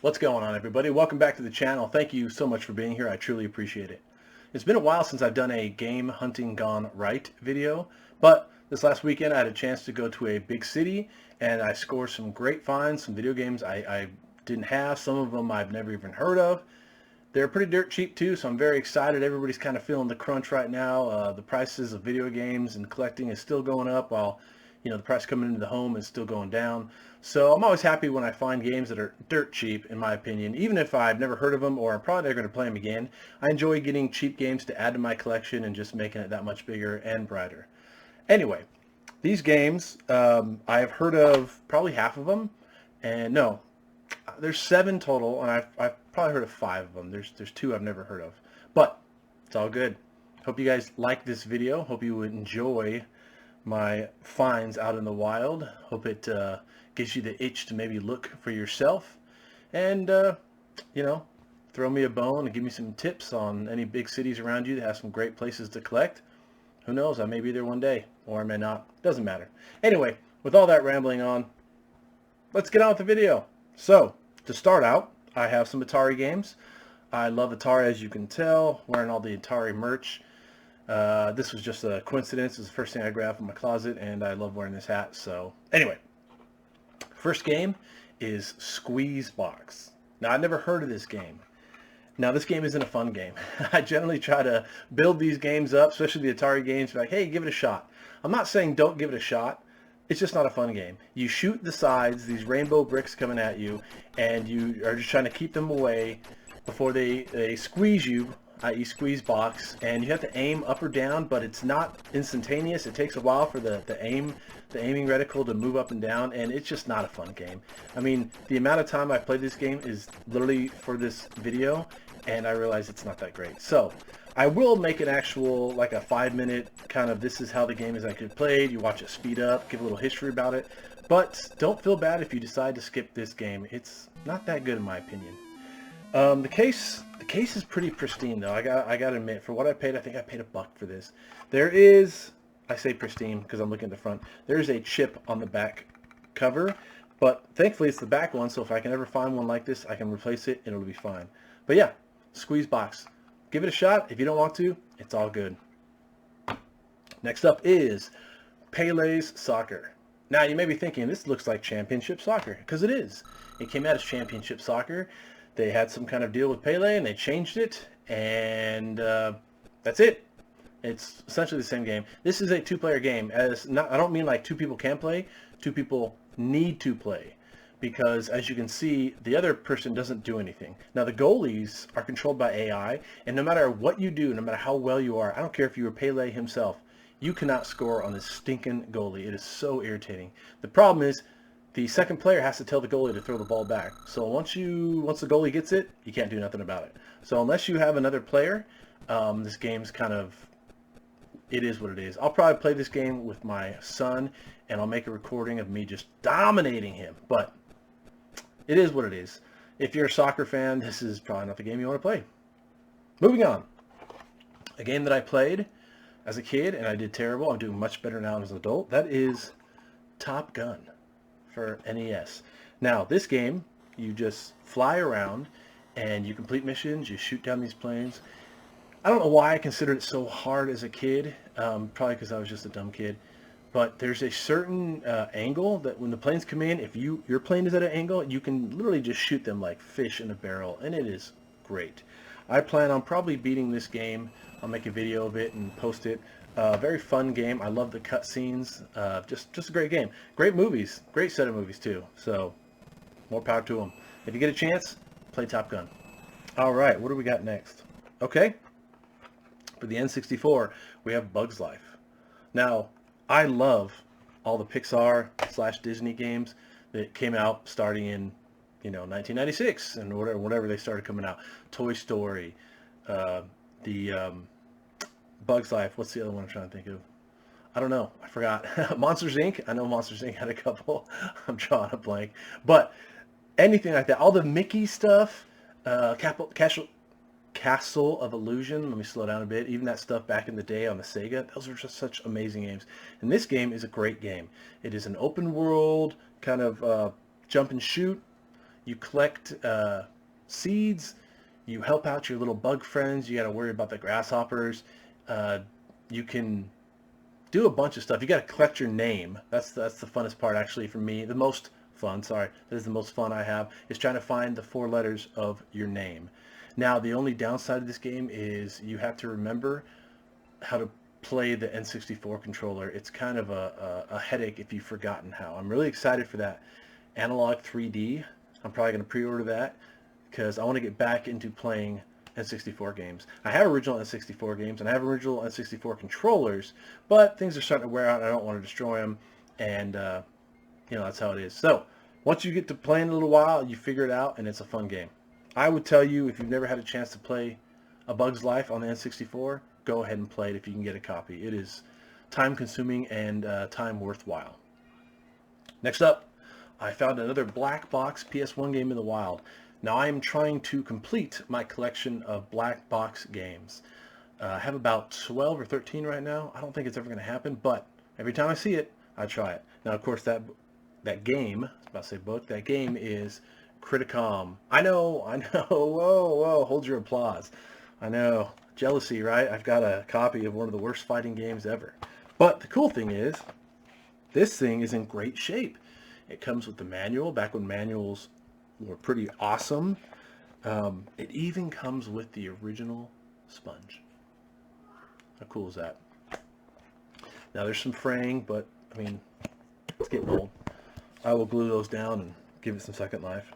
What's going on, everybody? Welcome back to the channel. Thank you so much for being here. I truly appreciate it. It's been a while since I've done a game hunting gone right video, but this last weekend I had a chance to go to a big city and I scored some great finds, some video games I didn't have. Some of them I've never even heard of. They're pretty dirt cheap too, so I'm very excited. Everybody's kind of feeling the crunch right now. The prices of video games and collecting is still going up while the price coming into the home is still going down. So I'm always happy when I find games that are dirt cheap, in my opinion, even if I've never heard of them or I'm probably never going to play them again. I enjoy getting cheap games to add to my collection and just making it that much bigger and brighter. Anyway, these games, I have heard of probably half of them, and no, there's 7 total, and I've probably heard of 5 of them. There's 2 I've never heard of, but it's all good. Hope you guys like this video. Hope you enjoy my finds out in the wild. Hope it gives you the itch to maybe look for yourself and throw me a bone and give me some tips on any big cities around you that have some great places to collect. Who knows, I may be there one day or I may not. Doesn't matter. Anyway, with all that rambling on, let's get on with the video. So to start out, I have some Atari games. I love Atari, as you can tell, wearing all the Atari merch. This was just a coincidence. It's the first thing I grabbed from my closet, and I love wearing this hat. So anyway, first game is Squeeze Box. Now, I've never heard of this game. Now, this game isn't a fun game. I generally try to build these games up, especially the Atari games, like, hey, give it a shot. I'm not saying don't give it a shot. It's just not a fun game. You shoot the sides, these rainbow bricks coming at you, and you are just trying to keep them away before they squeeze you, i.e. squeeze box, and you have to aim up or down, but it's not instantaneous. It takes a while for the aiming reticle to move up and down, and it's just not a fun game. I mean, the amount of time I've played this game is literally for this video, and I realize it's not that great. So I will make an actual, like a 5-minute kind of, this is how the game is actually played. You watch it speed up, give a little history about it, but don't feel bad if you decide to skip this game. It's not that good in my opinion. The case is pretty pristine though. I gotta admit, for what I paid, I think I paid $1 for this. There is, I say pristine because I'm looking at the front, there is a chip on the back cover, but thankfully it's the back one, so if I can ever find one like this, I can replace it and it'll be fine. But yeah, Squeeze Box. Give it a shot. If you don't want to, it's all good. Next up is Pele's Soccer. Now you may be thinking, this looks like Championship Soccer, because it is. It came out as Championship Soccer. They had some kind of deal with Pele and they changed it, and that's it. It's essentially the same game. This is a 2-player game. I don't mean like 2 people can play, 2 people need to play, because as you can see, the other person doesn't do anything. Now the goalies are controlled by AI, and no matter what you do, no matter how well you are, I don't care if you were Pele himself, you cannot score on this stinking goalie. It is so irritating. The problem is, the second player has to tell the goalie to throw the ball back. So once the goalie gets it, you can't do nothing about it. So unless you have another player, this game's kind of, it is what it is. I'll probably play this game with my son, and I'll make a recording of me just dominating him. But it is what it is. If you're a soccer fan, this is probably not the game you want to play. Moving on. A game that I played as a kid, and I did terrible. I'm doing much better now as an adult. That is Top Gun for NES. Now, this game, you just fly around and you complete missions, you shoot down these planes. I don't know why I considered it so hard as a kid, probably because I was just a dumb kid, but there's a certain angle that when the planes come in, if your plane is at an angle, you can literally just shoot them like fish in a barrel, and it is great. I plan on probably beating this game. I'll make a video of it and post it. Very fun game. I love the cutscenes. Just a great game. Great movies. Great set of movies too. So more power to them. If you get a chance, play Top Gun. All right, what do we got next? Okay, for the N64, we have Bugs Life. Now, I love all the Pixar / Disney games that came out starting in 1996 and whatever they started coming out. Toy Story, the Bugs Life. What's the other one I'm trying to think of? I don't know. I forgot. Monsters Inc. I know Monsters Inc. had a couple. I'm drawing a blank. But anything like that. All the Mickey stuff. Castle of Illusion. Let me slow down a bit. Even that stuff back in the day on the Sega. Those are just such amazing games. And this game is a great game. It is an open world kind of jump and shoot. You collect seeds. You help out your little bug friends. You got to worry about the grasshoppers. You can do a bunch of stuff. You got to collect your name. That's the funnest part, actually, for me. The most fun, sorry. That is the most fun I have, is trying to find the 4 letters of your name. Now, the only downside of this game is you have to remember how to play the N64 controller. It's kind of a headache if you've forgotten how. I'm really excited for that Analog 3D. I'm probably going to pre-order that because I want to get back into playing N64 games. I have original N64 games and I have original N64 controllers, but things are starting to wear out and I don't want to destroy them, and that's how it is. So once you get to playing a little while, you figure it out and it's a fun game. I would tell you, if you've never had a chance to play A Bug's Life on the N64, go ahead and play it if you can get a copy. It is time consuming and time worthwhile. Next up, I found another black box PS1 game in the wild. Now I am trying to complete my collection of black box games. I have about 12 or 13 right now. I don't think it's ever going to happen, but every time I see it, I try it. Now, of course, that game, I was about to say book, that game is Criticom. I know, whoa, hold your applause. I know, jealousy, right? I've got a copy of one of the worst fighting games ever. But the cool thing is, this thing is in great shape. It comes with the manual, back when manuals were pretty awesome. It even comes with the original sponge. How cool is that? Now there's some fraying, but I mean, it's getting old. I will glue those down and give it some second life.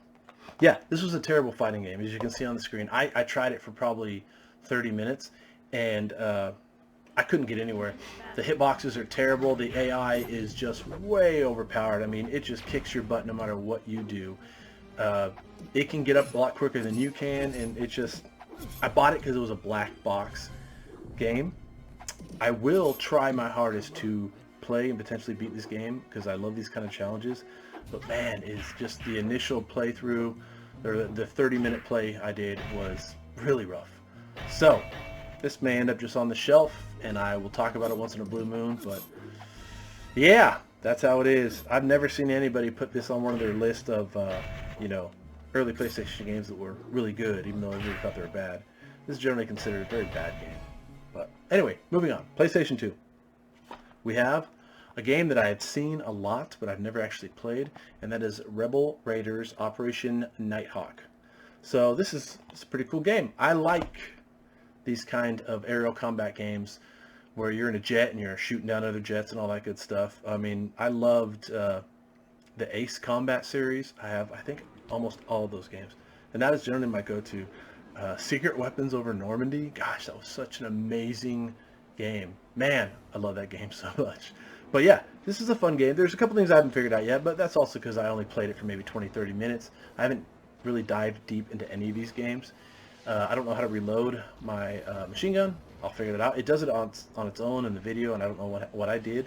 Yeah, this was a terrible fighting game, as you can see on the screen. I tried it for probably 30 minutes, and I couldn't get anywhere. The hitboxes are terrible. The AI is just way overpowered. I mean, it just kicks your butt no matter what you do. It can get up a lot quicker than you can, and it just... I bought it because it was a black box game. I will try my hardest to play and potentially beat this game because I love these kind of challenges. But man, it's just the initial playthrough, or the 30-minute play I did was really rough. So, this may end up just on the shelf, and I will talk about it once in a blue moon, but yeah, that's how it is. I've never seen anybody put this on one of their list of, early PlayStation games that were really good, even though everybody thought they were bad. This is generally considered a very bad game. But anyway, moving on. PlayStation 2. We have a game that I had seen a lot, but I've never actually played, and that is Rebel Raiders Operation Nighthawk. So this is a pretty cool game. I like these kind of aerial combat games where you're in a jet and you're shooting down other jets and all that good stuff. I mean, I loved the Ace Combat series. I think, almost all of those games. And that is generally my go-to. Secret Weapons over Normandy. Gosh, that was such an amazing game. Man, I love that game so much. But yeah, this is a fun game. There's a couple things I haven't figured out yet, but that's also because I only played it for maybe 20-30 minutes. I haven't really dived deep into any of these games. I don't know how to reload my machine gun. I'll figure it out. It does it on its own in the video, and I don't know what I did.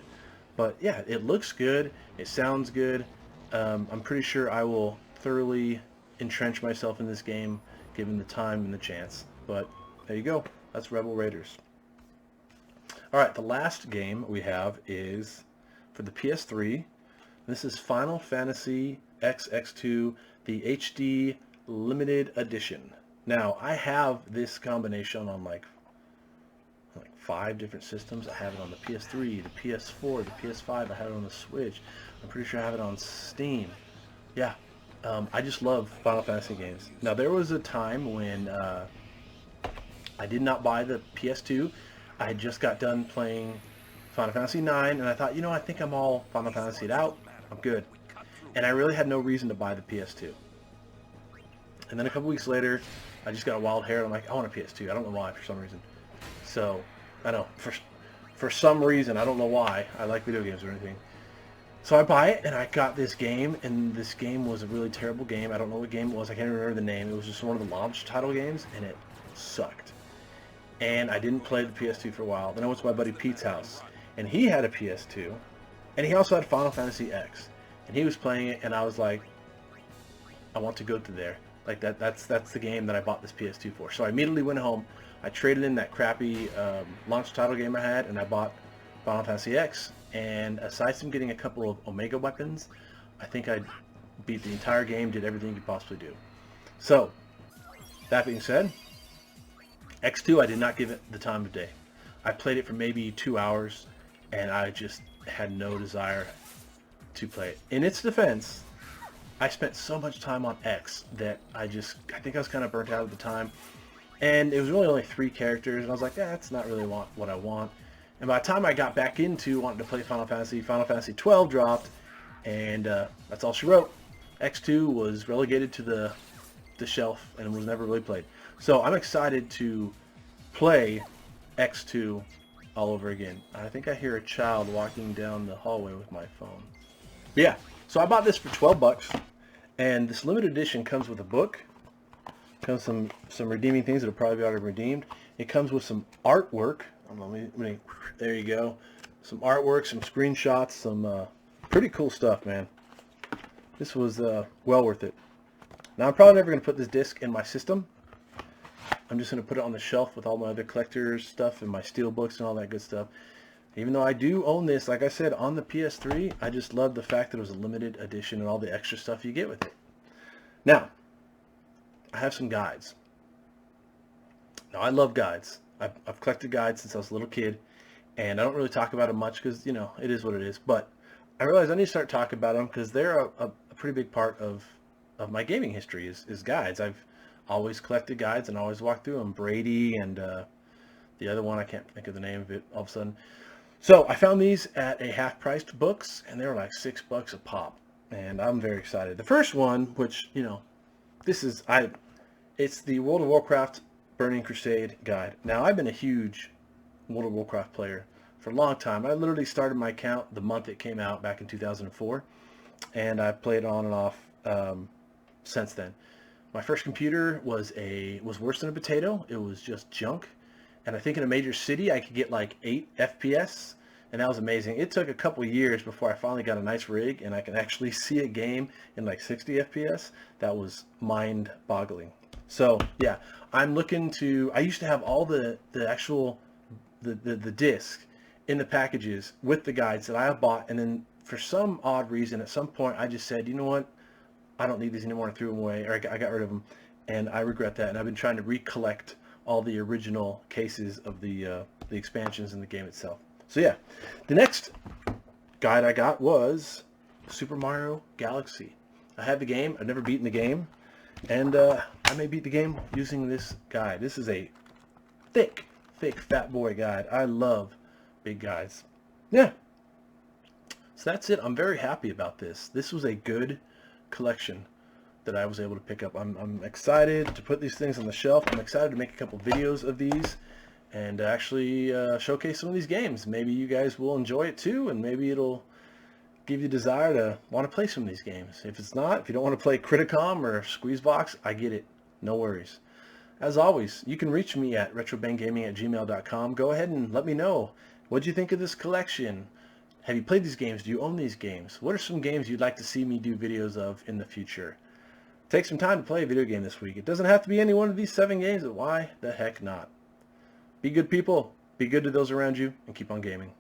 But yeah, it looks good. It sounds good. I'm pretty sure I will thoroughly entrench myself in this game, given the time and the chance. But there you go. That's Rebel Raiders. Alright, the last game we have is for the PS3. This is Final Fantasy XX2, the HD Limited Edition. Now, I have this combination on like 5 different systems. I have it on the PS3, the PS4, the PS5. I have it on the Switch. I'm pretty sure I have it on Steam. Yeah, I just love Final Fantasy games. Now, there was a time when I did not buy the PS2. I had just got done playing Final Fantasy IX, and I thought, I think I'm all Final Fantasied out. I'm good. And I really had no reason to buy the PS2. And then a couple weeks later, I just got a wild hair, and I'm like, I want a PS2. I don't know why, for some reason. So, I know, for some reason, I don't know why, I like video games or anything. So I buy it, and I got this game, and this game was a really terrible game. I don't know what game it was. I can't remember the name. It was just one of the launch title games, and it sucked. And I didn't play the PS2 for a while. Then I went to my buddy Pete's house, and he had a PS2, and he also had Final Fantasy X, and he was playing it, and I was like, I want to go to there. Like that's the game that I bought this PS2 for. So I immediately went home. I traded in that crappy launch title game I had, and I bought Final Fantasy X. And aside from getting a couple of Omega weapons, I think I beat the entire game, did everything you could possibly do. So, that being said, X2 I did not give it the time of day. I played it for maybe 2 hours, and I just had no desire to play it. In its defense, I spent so much time on X that I think I was kind of burnt out at the time. And it was really only 3 characters, and I was like, that's not really what I want. And by the time I got back into wanting to play Final Fantasy 12 dropped, and that's all she wrote. X2 was relegated to the shelf and was never really played. So I'm excited to play X2 all over again. I think I hear a child walking down the hallway with my phone. But yeah, so I bought this for 12 bucks, and this limited edition comes with a book. Comes some redeeming things that'll probably be already redeemed. It comes with some artwork. There you go. Some artwork, some screenshots, some pretty cool stuff, man. This was well worth it. Now I'm probably never going to put this disc in my system. I'm just going to put it on the shelf with all my other collector's stuff and my steel books and all that good stuff. Even though I do own this, like I said, on the PS3, I just love the fact that it was a limited edition and all the extra stuff you get with it. Now, I have some guides. Now, I love guides. I've collected guides since I was a little kid, and I don't really talk about them much because, you know, it is what it is. But I realized I need to start talking about them because they're a pretty big part of my gaming history is guides. I've always collected guides and always walked through them. Brady and the other one, I can't think of the name of it all of a sudden. So I found these at a half-priced books, and they were like $6 a pop, and I'm very excited. The first one, which, you know, it's the World of Warcraft Burning Crusade guide. Now, I've been a huge World of Warcraft player for a long time. I literally started my account the month it came out back in 2004, and I've played on and off since then. My first computer was worse than a potato. It was just junk. And I think in a major city I could get like 8 FPS, and that was amazing. It took a couple years before I finally got a nice rig and I could actually see a game in like 60 FPS. That was mind-boggling. So yeah, I'm looking to, I used to have all the actual disc in the packages with the guides that I have bought, and then for some odd reason at some point I just said, you know what, I don't need these anymore, and threw them away, or I got rid of them, and I regret that. And I've been trying to recollect all the original cases of the expansions in the game itself. So yeah, the next guide I got was Super Mario Galaxy. I had the game. I've never beaten the game, and I may beat the game using this guide. This is a thick fat boy guide. I love big guides. Yeah. So that's it. I'm very happy about this. This was a good collection that I was able to pick up. I'm excited to put these things on the shelf. I'm excited to make a couple videos of these and actually showcase some of these games. Maybe you guys will enjoy it too, and maybe it'll give you desire to want to play some of these games. If it's not, if you don't want to play Criticom or Squeezebox, I get it. No worries. As always, you can reach me at retrobanggaming@gmail.com. Go ahead and let me know. What do you think of this collection? Have you played these games? Do you own these games? What are some games you'd like to see me do videos of in the future? Take some time to play a video game this week. It doesn't have to be any one of these 7 games, but why the heck not? Be good people, be good to those around you, and keep on gaming.